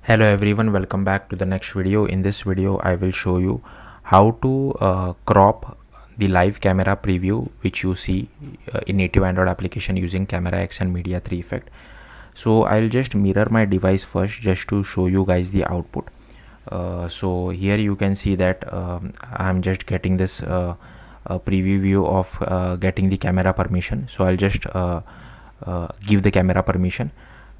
Hello everyone, welcome back to the next video. In this video I will show you how to crop the live camera preview which you see in native Android application using CameraX and Media3 effect. So I'll just mirror my device first just to show you guys the output. So here you can see that I'm just getting this a preview view of getting the camera permission. So I'll just give the camera permission.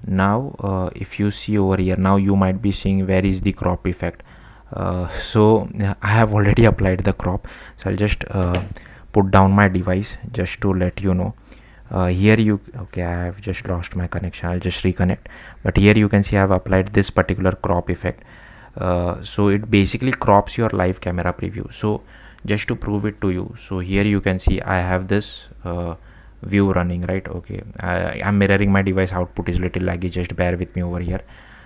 Now if you see over here, now you might be seeing where is the crop effect. So I have already applied the crop, so I'll just put down my device just to let you know. Here you okay, I have just lost my connection. I'll just reconnect, but here you can see I have applied this particular crop effect. So it basically crops your live camera preview. So just to prove it to you, so here you can see I have this view running, right? Okay, I'm mirroring my device. Output is little laggy, just bear with me over here.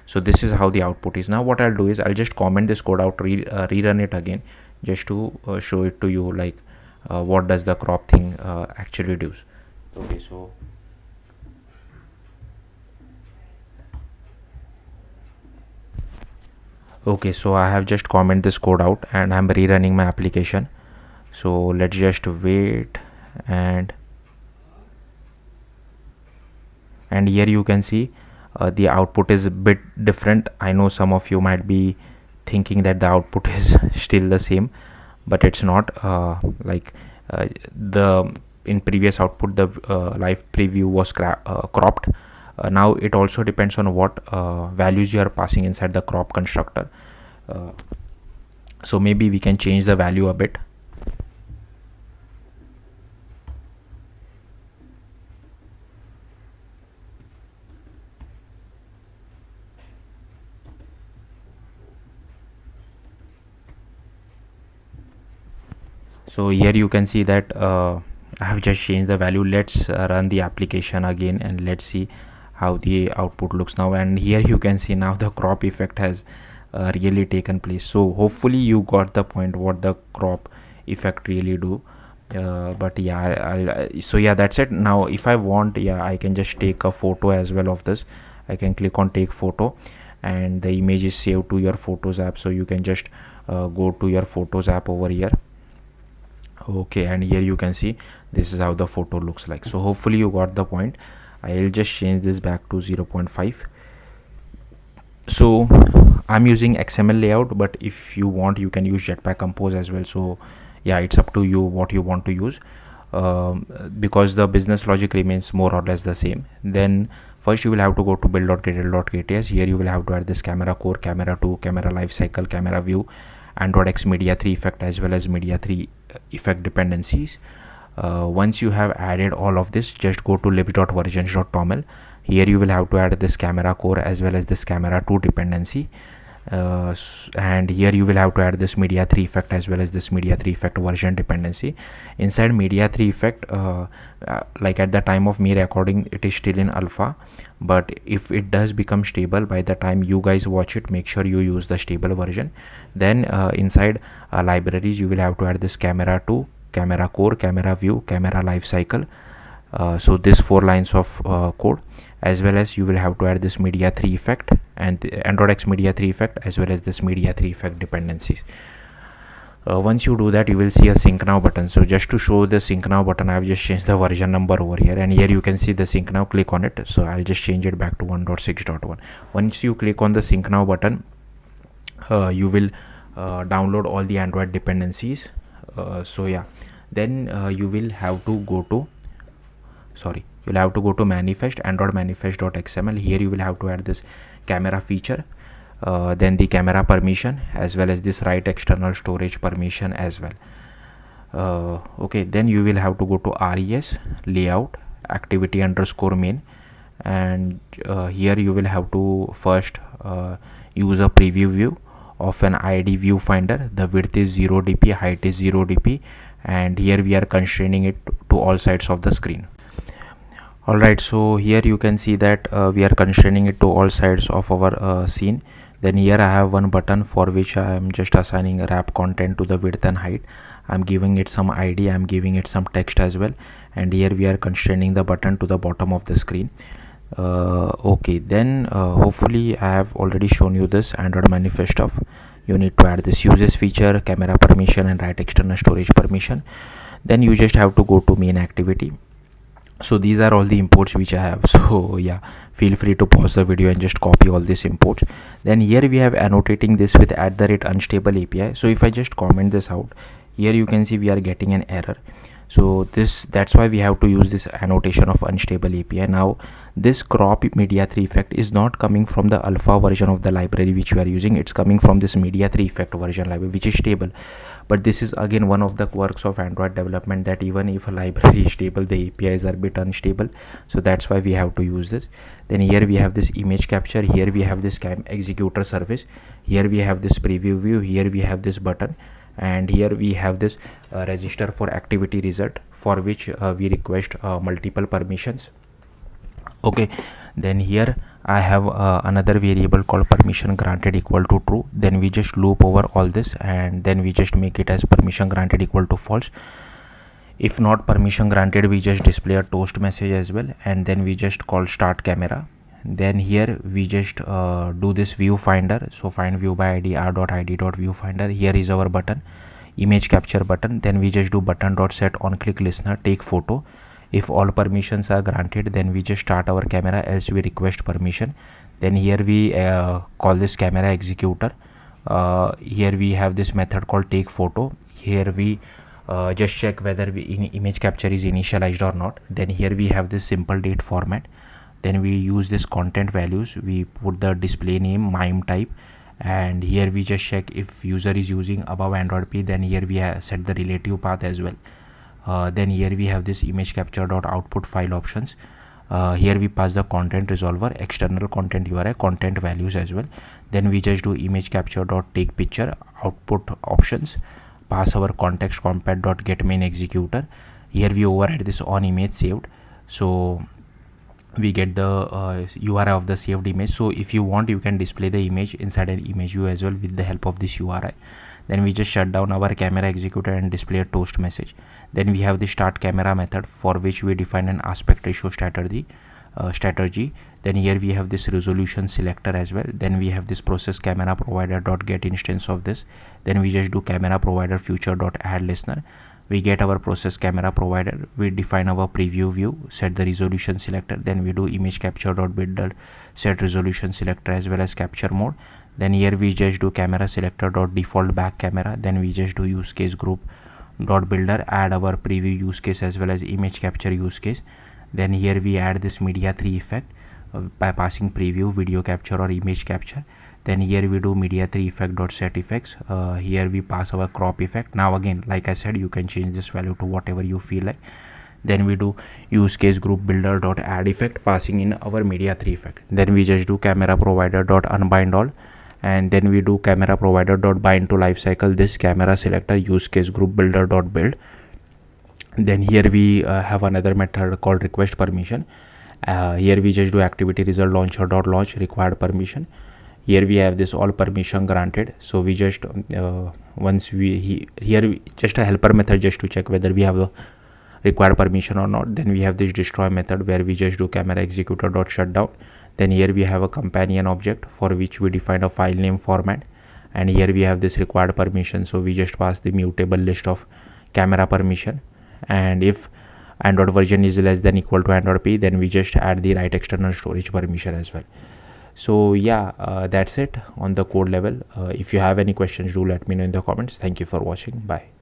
So this is how the output is. Now what I'll do is I'll just comment this code out, rerun it again just to show it to you, like what does the crop thing actually do. Okay, so I have just comment this code out and I'm rerunning my application. So let's just wait, and here you can see the output is a bit different. I know some of you might be thinking that the output is still the same, but it's not. The in previous output the live preview was cropped. Now it also depends on what values you are passing inside the crop constructor. So maybe we can change the value a bit. So here you can see that I have just changed the value. Let's run the application again and let's see how the output looks now. And here you can see now the crop effect has really taken place. So hopefully you got the point what the crop effect really do. But yeah, so yeah, that's it. Now if I want, yeah, I can just take a photo as well of this. I can click on take photo and the image is saved to your photos app. So you can just go to your photos app over here. Okay, and here you can see this is how the photo looks like. So hopefully you got the point. I'll just change this back to 0.5. so I'm using XML layout, but if you want you can use Jetpack Compose as well. So yeah, it's up to you what you want to use, because the business logic remains more or less the same. Then first you will have to go to build.gradle.kts. Here you will have to add this camera core, camera 2, camera lifecycle, camera view, Android X Media3 effect as well as Media3 effect dependencies. Once you have added all of this, just go to libs.versions.toml. Here you will have to add this camera core as well as this camera 2 dependency, and here you will have to add this Media3 effect as well as this Media3 effect version dependency. Inside Media3 effect, like at the time of me recording, it is still in alpha, but if it does become stable by the time you guys watch it, make sure you use the stable version. Then inside libraries you will have to add this camera 2, camera core, camera view, camera lifecycle. So this 4 lines of code, as well as you will have to add this Media3 effect and the Android X Media3 effect as well as this Media3 effect dependencies. Once you do that, you will see a sync now button. So just to show the sync now button, I have just changed the version number over here, and here you can see the sync now. Click on it. So I'll just change it back to 1.6.1. Once you click on the sync now button, you will download all the Android dependencies. So yeah, then you will have to go to you'll have to go to manifest, Android manifest.xml. Here you will have to add this camera feature, then the camera permission as well as this write external storage permission as well. Okay, then you will have to go to res layout activity underscore main, and here you will have to first use a preview view of an ID viewfinder. The width is 0 dp, height is 0 dp, and here we are constraining it to all sides of the screen. Alright, so here you can see that we are constraining it to all sides of our scene. Then here I have one button for which I am just assigning wrap content to the width and height. I'm giving it some ID, I'm giving it some text as well, and here we are constraining the button to the bottom of the screen. Okay, then hopefully I have already shown you this Android manifest stuff. You need to add this uses feature, camera permission, and write external storage permission. Then you just have to go to main activity. So these are all the imports which I have. So yeah, feel free to pause the video and just copy all these imports. Then here we have annotating this with @unstable API. So if I just comment this out, here you can see we are getting an error. So that's why we have to use this annotation of unstable API. Now this crop media3 effect is not coming from the alpha version of the library which we are using. It's coming from this media3 effect version library, which is stable. But this is again one of the quirks of Android development, that even if a library is stable, the APIs are a bit unstable. So that's why we have to use this. Then here we have this image capture, here we have this executor service, here we have this preview view, here we have this button, and here we have this register for activity result, for which we request multiple permissions. Okay, then here I have another variable called permission granted equal to true. Then we just loop over all this, and then we just make it as permission granted equal to false. If not permission granted, we just display a toast message as well, and then we just call start camera. Then here we just do this viewfinder. So find view by id r.id.viewfinder. Here is our button, image capture button. Then we just do button.set on click listener take photo. If all permissions are granted, then we just start our camera, else we request permission. Then here we call this camera executor. Here we have this method called take photo. Here we just check whether image capture is initialized or not. Then here we have this simple date format. Then we use this content values, we put the display name, mime type, and here we just check if user is using above Android P. Then here we set the relative path as well. Then here we have this image capture dot output file options. Here we pass the content resolver, external content URI, content values as well. Then we just do image capture dot take picture, output options, pass our context compat dot get main executor. Here we override this on image saved, so we get the URI of the saved image. So if you want, you can display the image inside an image view as well with the help of this URI. Then we just shut down our camera executor and display a toast message. Then we have the start camera method, for which we define an aspect ratio strategy. Then here we have this resolution selector as well. Then we have this process camera provider dot get instance of this. Then we just do camera provider future dot add listener. We get our process camera provider, we define our preview view, set the resolution selector. Then we do image capture dot builder, set resolution selector as well as capture mode. Then here we just do camera selector dot default back camera. Then we just do use case group dot builder, add our preview use case as well as image capture use case. Then here we add this media3 effect by passing preview, video capture or image capture. Then here we do media3 effect dot set effects. Here we pass our crop effect. Now again, like I said, you can change this value to whatever you feel like. Then we do use case group builder dot add effect, passing in our media3 effect. Then we just do camera provider dot unbind all, and then we do camera provider dot bind to lifecycle this camera selector use case group builder dot build. Then here we have another method called request permission. Here we just do activity result launcher dot launch required permission. Here we have this all permission granted. So we just once we here we just a helper method just to check whether we have the required permission or not. Then we have this destroy method where we just do camera executor dot shutdown. Then here we have a companion object for which we define a file name format, and here we have this required permission. So we just pass the mutable list of camera permission, and if Android version is less than equal to Android P, then we just add the write external storage permission as well. So yeah, that's it on the code level. If you have any questions, do let me know in the comments. Thank you for watching. Bye.